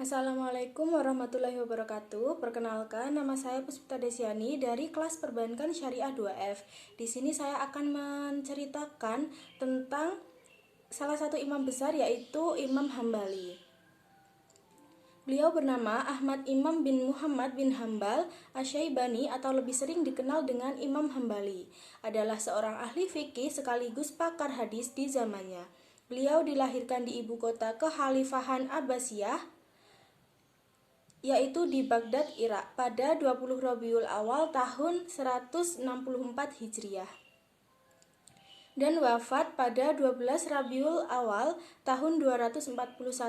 Assalamualaikum warahmatullahi wabarakatuh. Perkenalkan, nama saya Puspita Desiani dari kelas Perbankan Syariah 2F. Di sini saya akan menceritakan tentang salah satu imam besar, yaitu Imam Hambali. Beliau bernama Ahmad Imam bin Muhammad bin Hambal Asy-Syaibani atau lebih sering dikenal dengan Imam Hambali. Adalah seorang ahli fikih sekaligus pakar hadis di zamannya. Beliau dilahirkan di ibu kota Kekhalifahan Abbasiyah, yaitu di Baghdad, Irak pada 20 Rabiul Awal tahun 164 Hijriah dan wafat pada 12 Rabiul Awal tahun 241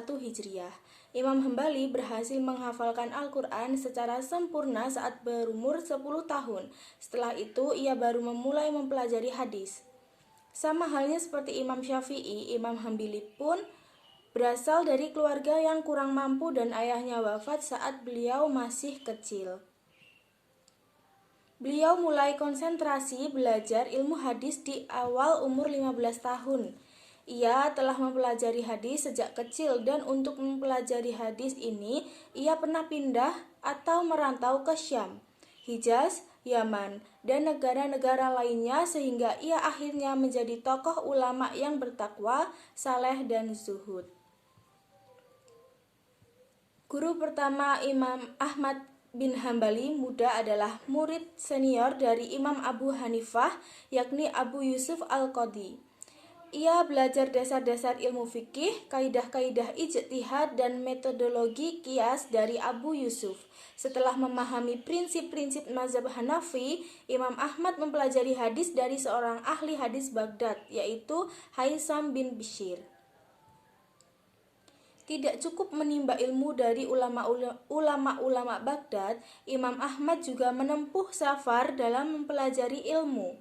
Hijriah. Imam Hambali berhasil menghafalkan Al-Quran secara sempurna saat berumur 10 tahun. Setelah itu ia baru memulai mempelajari hadis. Sama halnya seperti Imam Syafi'i, Imam Hambali pun berasal dari keluarga yang kurang mampu dan ayahnya wafat saat beliau masih kecil. Beliau mulai konsentrasi belajar ilmu hadis di awal umur 15 tahun. Ia telah mempelajari hadis sejak kecil dan untuk mempelajari hadis ini ia pernah pindah atau merantau ke Syam, Hijaz, Yaman, dan negara-negara lainnya sehingga ia akhirnya menjadi tokoh ulama yang bertakwa, saleh, dan zuhud. Guru pertama Imam Ahmad bin Hambali muda adalah murid senior dari Imam Abu Hanifah, yakni Abu Yusuf Al-Qadhi. Ia belajar dasar-dasar ilmu fikih, kaidah-kaidah ijtihad, dan metodologi qiyas dari Abu Yusuf. Setelah memahami prinsip-prinsip mazhab Hanafi, Imam Ahmad mempelajari hadis dari seorang ahli hadis Baghdad, yaitu Haisam bin Bishir. Tidak cukup menimba ilmu dari ulama-ulama Baghdad, Imam Ahmad juga menempuh safar dalam mempelajari ilmu.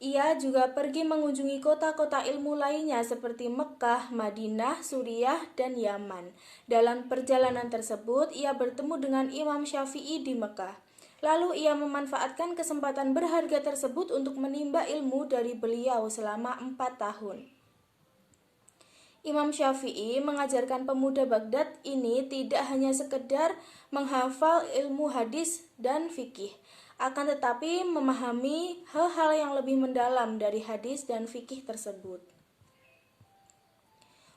Ia juga pergi mengunjungi kota-kota ilmu lainnya seperti Mekah, Madinah, Suriah, dan Yaman. Dalam perjalanan tersebut, ia bertemu dengan Imam Syafi'i di Mekah. Lalu ia memanfaatkan kesempatan berharga tersebut untuk menimba ilmu dari beliau selama 4 tahun. Imam Syafi'i mengajarkan pemuda Baghdad ini tidak hanya sekedar menghafal ilmu hadis dan fikih, akan tetapi memahami hal-hal yang lebih mendalam dari hadis dan fikih tersebut.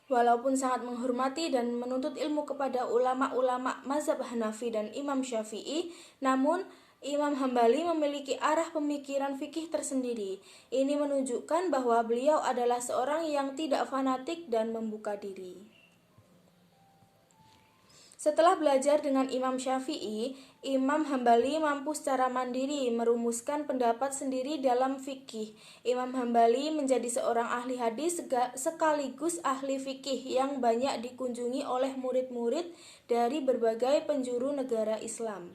Walaupun sangat menghormati dan menuntut ilmu kepada ulama-ulama mazhab Hanafi dan Imam Syafi'i, namun Imam Hambali memiliki arah pemikiran fikih tersendiri. Ini menunjukkan bahwa beliau adalah seorang yang tidak fanatik dan membuka diri. Setelah belajar dengan Imam Syafi'i, Imam Hambali mampu secara mandiri merumuskan pendapat sendiri dalam fikih. Imam Hambali menjadi seorang ahli hadis sekaligus ahli fikih yang banyak dikunjungi oleh murid-murid dari berbagai penjuru negara Islam,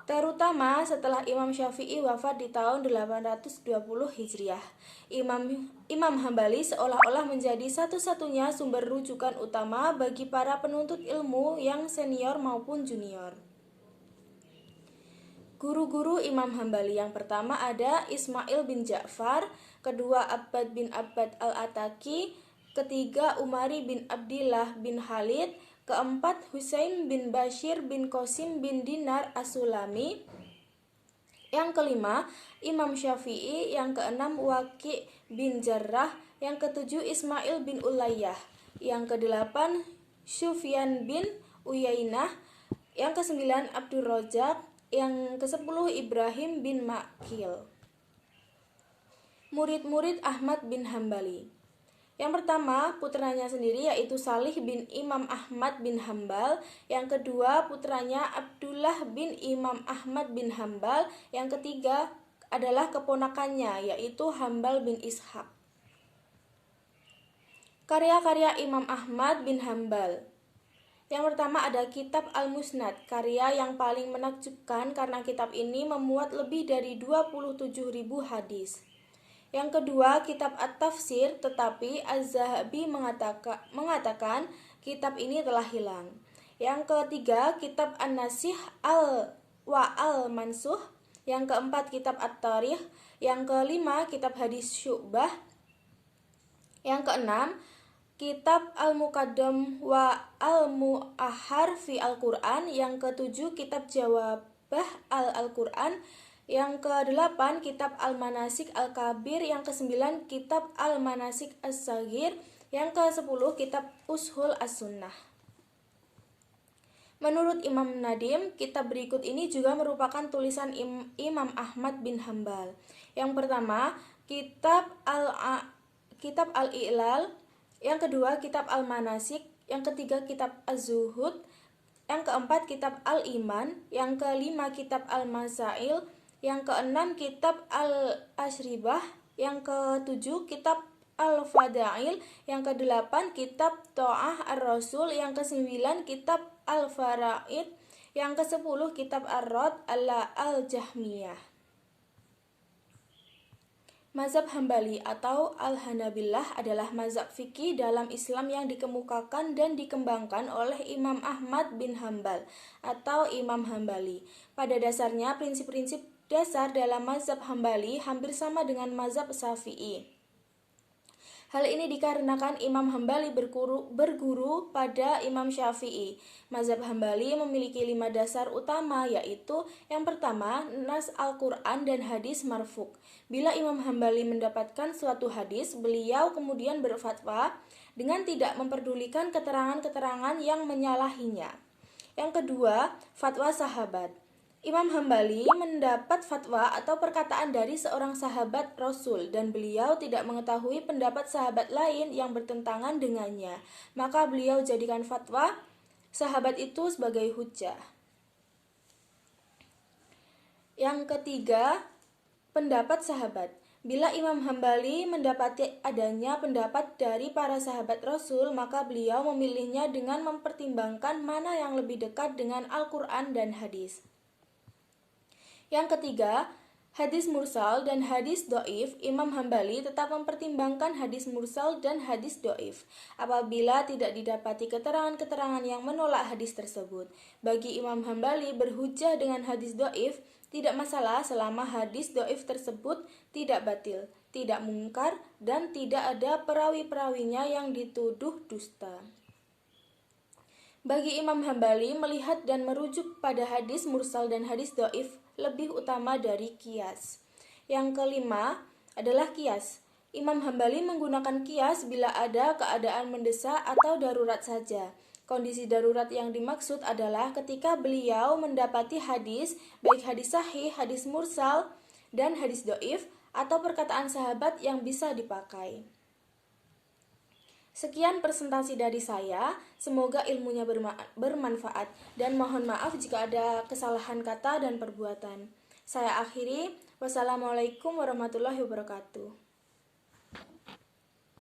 terutama setelah Imam Syafi'i wafat di tahun 820 Hijriah. Imam Hambali seolah-olah menjadi satu-satunya sumber rujukan utama bagi para penuntut ilmu yang senior maupun junior. Guru-guru Imam Hambali yang pertama ada Ismail bin Ja'far, kedua Abbad bin Abbad al-Ataki, ketiga Umari bin Abdillah bin Khalid, keempat Husain bin Bashir bin Qasim bin Dinar As-Sulami, yang kelima Imam Syafi'i, yang keenam Waqi' bin Jarrah, yang ketujuh Ismail bin Ulayyah, yang kedelapan Sufyan bin Uyainah, yang kesembilan Abdur Razzaq, yang kesepuluh Ibrahim bin Maqil. Murid-murid Ahmad bin Hambali. Yang pertama, putranya sendiri yaitu Salih bin Imam Ahmad bin Hambal. Yang kedua, putranya Abdullah bin Imam Ahmad bin Hambal. Yang ketiga adalah keponakannya yaitu Hambal bin Ishaq. Karya-karya Imam Ahmad bin Hambal. Yang pertama ada kitab Al-Musnad, karya yang paling menakjubkan karena kitab ini memuat lebih dari 27.000 hadis. Yang kedua, kitab At-Tafsir, tetapi Az-Zahabi mengatakan kitab ini telah hilang. Yang ketiga, kitab An-Nasikh wa Al-Mansuh. Yang keempat, kitab At-Tarikh. Yang kelima, kitab Hadis Syu'bah. Yang keenam, kitab Al-Muqaddam wa Al-Mu'ahhar fi Al-Quran. Yang ke-7 kitab Jawabah Al-Quran. Yang ke-8 kitab Al-Manasik Al-Kabir. Yang ke-9 kitab Al-Manasik As-Saghir. Yang ke-10 kitab Ushul As-Sunnah. Menurut Imam Nadim, kitab berikut ini juga merupakan tulisan Imam Ahmad bin Hambal. Yang pertama, kitab Al-I'lal. Yang kedua, kitab Al-Manasik. Yang ketiga, kitab Az-Zuhud. Yang keempat, kitab Al-Iman. Yang kelima, kitab Al-Masail. Yang keenam, kitab Al-Ashribah. Yang ketujuh, kitab Al-Fadail. Yang kedelapan, kitab Tho'ah Ar-Rasul. Yang kesembilan, kitab Al-Faraid. Yang ke-10 kitab Ar-Rad Al-Jahmiyah. Mazhab Hambali atau Al-Hanabilah adalah mazhab fikih dalam Islam yang dikemukakan dan dikembangkan oleh Imam Ahmad bin Hambal atau Imam Hambali. Pada dasarnya, prinsip-prinsip dasar dalam mazhab Hambali hampir sama dengan mazhab Syafi'i. Hal ini dikarenakan Imam Hambali berguru pada Imam Syafi'i. Mazhab Hambali memiliki 5 dasar utama, yaitu yang pertama, nas Al-Quran dan hadis marfu'. Bila Imam Hambali mendapatkan suatu hadis, beliau kemudian berfatwa dengan tidak memperdulikan keterangan-keterangan yang menyalahinya. Yang kedua, fatwa sahabat. Imam Hambali mendapat fatwa atau perkataan dari seorang sahabat Rasul dan beliau tidak mengetahui pendapat sahabat lain yang bertentangan dengannya. Maka beliau jadikan fatwa sahabat itu sebagai hujjah. Yang ketiga, pendapat sahabat. Bila Imam Hambali mendapati adanya pendapat dari para sahabat Rasul, maka beliau memilihnya dengan mempertimbangkan mana yang lebih dekat dengan Al-Quran dan hadis. Yang ketiga, hadis mursal dan hadis do'if. Imam Hambali tetap mempertimbangkan hadis mursal dan hadis do'if apabila tidak didapati keterangan-keterangan yang menolak hadis tersebut. Bagi Imam Hambali, berhujjah dengan hadis do'if tidak masalah selama hadis do'if tersebut tidak batil, tidak mungkar, dan tidak ada perawi-perawinya yang dituduh dusta. Bagi Imam Hambali, melihat dan merujuk pada hadis mursal dan hadis do'if lebih utama dari qiyas. Yang kelima adalah qiyas. Imam Hambali menggunakan qiyas bila ada keadaan mendesak atau darurat saja. Kondisi darurat yang dimaksud adalah ketika beliau mendapati hadis, baik hadis sahih, hadis mursal, dan hadis do'if, atau perkataan sahabat yang bisa dipakai. Sekian presentasi dari saya, semoga ilmunya bermanfaat dan mohon maaf jika ada kesalahan kata dan perbuatan. Saya akhiri, wassalamualaikum warahmatullahi wabarakatuh.